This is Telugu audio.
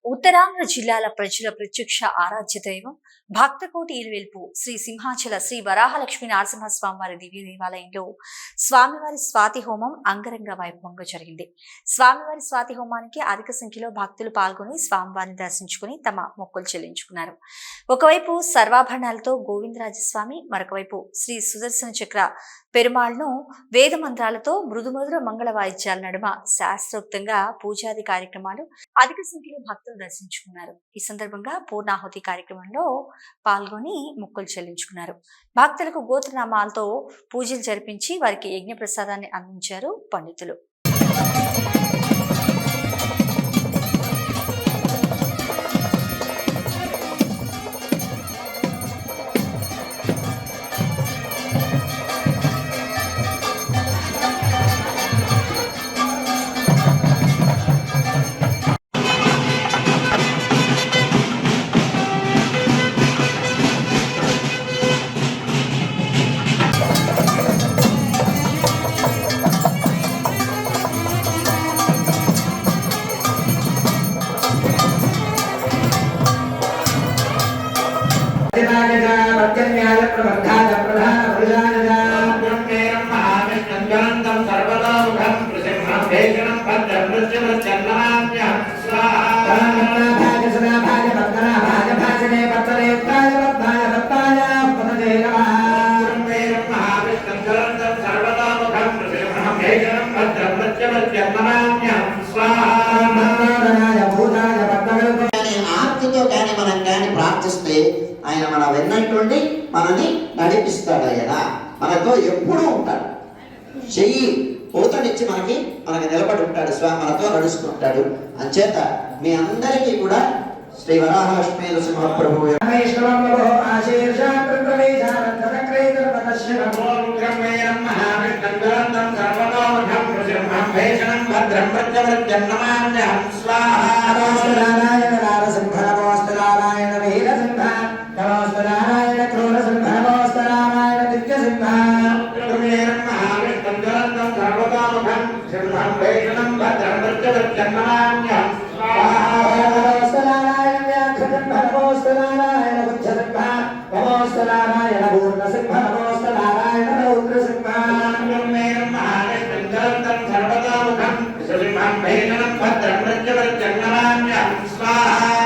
ఉత్తరాంధ్ర జిల్లాల ప్రజల ప్రత్యక్ష ఆరాధ్య దైవం భక్తకోటి ఇరువెల్పు శ్రీ సింహాచల శ్రీ వరాహలక్ష్మీ నరసింహస్వామివారి దివ్య దేవాలయంలో స్వామివారి స్వాతి హోమం అంగరంగ వైభవంగా జరిగింది. స్వామివారి స్వాతి హోమానికి అధిక సంఖ్యలో భక్తులు పాల్గొని స్వామివారిని దర్శించుకుని తమ మొక్కులు చెల్లించుకున్నారు. ఒకవైపు సర్వాభరణాలతో గోవిందరాజస్వామి, మరొకవైపు శ్రీ సుదర్శన చక్ర పెరుమాళ్ను వేద మంత్రాలతో మృదుమధుర మంగళ వాయిద్యాల నడుమ శాస్త్రోక్తంగా పూజాది కార్యక్రమాలు అధిక సంఖ్యలో భక్తులు దర్శించుకున్నారు. ఈ సందర్భంగా పూర్ణాహుతి కార్యక్రమంలో పాల్గొని మొక్కులు చెల్లించుకున్నారు. భక్తులకు గోత్రనామాలతో పూజలు జరిపించి వారికి యజ్ఞ ప్రసాదాన్ని అందించారు పండితులు. ప్రార్థిస్తే ఆయన మన వెన్నట్టుండి మనని నడిపిస్తాడు. ఆయన మనతో ఎప్పుడూ ఉంటాడు. చెయ్యి పోతనిచ్చి మనకి నిలబడి ఉంటాడు. స్వామి మనతో నడుస్తుంటాడు. అంచేత మీ అందరికీ కూడా శ్రీ వరాహలక్ష్మీ నరసింహ ప్రభు స్వాహ